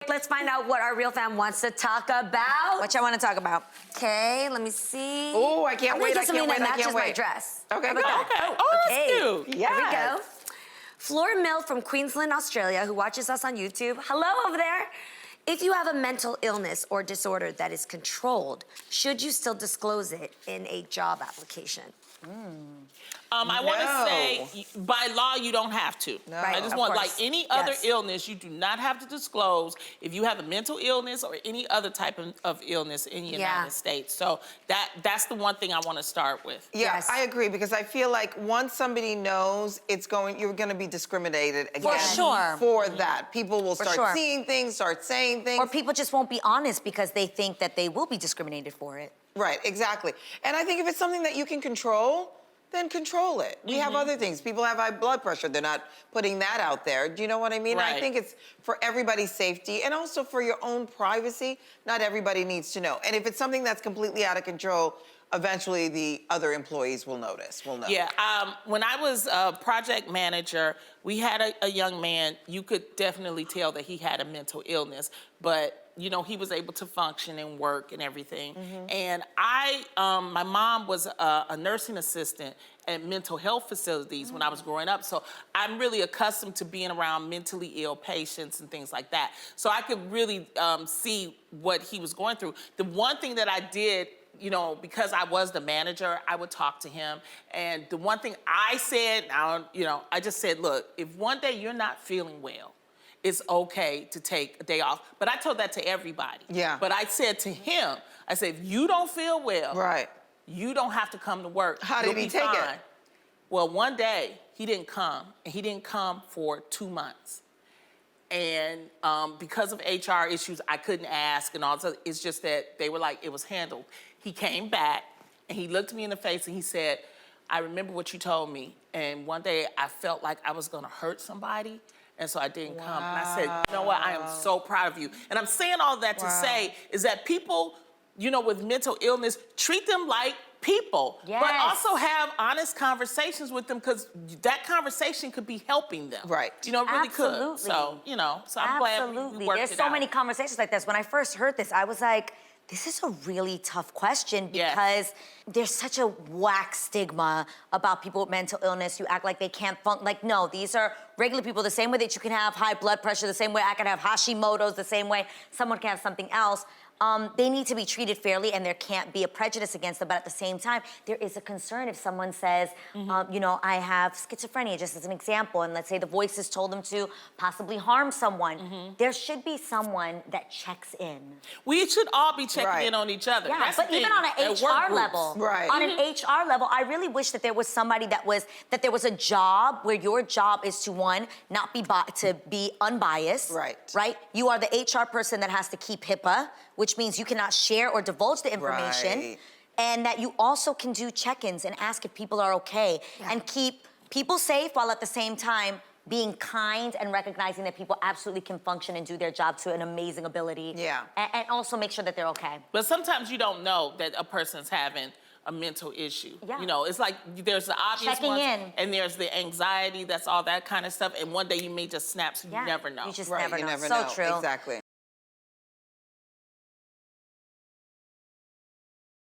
let's find out what our real fam wants to talk about. What y'all want to talk about? Okay, let me see. Oh, I can't wait, I can't wait, I matches can't my wait. dress. Okay, How go. about that? Okay. Oh, that's Okay. cute. Yes. Here we go. Flora Mill from Queensland, Australia, who watches us on YouTube. Hello over there. If you have a mental illness or disorder that is controlled, should you still disclose it in a job application? I want to say, by law, you don't have to. No. Right, I just of want, course. like any other Yes. illness, you do not have to disclose if you have a mental illness or any other type of illness in the United States. So that's the one thing I want to start with. Yeah, Yes. I agree, because I feel like once somebody knows, you're going to be discriminated against sure. for that. People will start sure. seeing things, start saying things. Or people just won't be honest because they think that they will be discriminated for it. Right, exactly. And I think if it's something that you can control, then control it. We have other things. People have high blood pressure. They're not putting that out there. Do you know what I mean? Right. I think it's for everybody's safety and also for your own privacy. Not everybody needs to know. And if it's something that's completely out of control, eventually the other employees will notice, will know. Yeah, when I was a project manager, we had a young man, you could definitely tell that he had a mental illness, but you know, he was able to function and work and everything. And my mom was a nursing assistant at mental health facilities when I was growing up. So I'm really accustomed to being around mentally ill patients and things like that. So I could really see what he was going through. The one thing that I did, you know, because I was the manager, I would talk to him. And the one thing I said, you know, I just said, look, if one day you're not feeling well, it's okay to take a day off. But I told that to everybody. Yeah. But I said to him, I said, if you don't feel well, Right. you don't have to come to work. How did You'll he be take it? fine. Well, one day he didn't come, and he didn't come for 2 months. And because of HR issues, I couldn't ask and all this. It's just that they were like, it was handled. He came back, and he looked me in the face, and he said, I remember what you told me. And one day I felt like I was gonna hurt somebody, and so I didn't come. And I said, you know what, I am so proud of you. And I'm saying all that to say is that people, you know, with mental illness, treat them like people, but Yes. also have honest conversations with them, because that conversation could be helping them. Right. You know, it really Absolutely. could. So, you know, so I'm glad we worked There's it so out. many conversations like this. When I first heard this, I was like, this is a really tough question because there's such a whack stigma about people with mental illness. You act like they can't function. Like, no, these are regular people, the same way that you can have high blood pressure, the same way I can have Hashimoto's, the same way someone can have something else. They need to be treated fairly, and there can't be a prejudice against them. But at the same time, there is a concern if someone says, you know, I have schizophrenia, just as an example, and let's say the voices told them to possibly harm someone. There should be someone that checks in. We should all be checking in on each other. Yeah, That's the but even thing, on an at work HR groups. level, Right. on an HR level, I really wish that there was somebody that there was a job where your job is to, one, not be to be unbiased. Right. Right? You are the HR person that has to keep HIPAA, which means you cannot share or divulge the information. Right. And that you also can do check-ins and ask if people are okay and keep people safe while at the same time being kind and recognizing that people absolutely can function and do their job to an amazing ability. Yeah. And also make sure that they're okay. But sometimes you don't know that a person's having a mental issue. Yeah. You know, it's like there's the obvious Checking ones, in. and there's the anxiety, that's all that kind of stuff. And one day you may just snap, so you never know. You just Right, never you know. never So know. true. Exactly.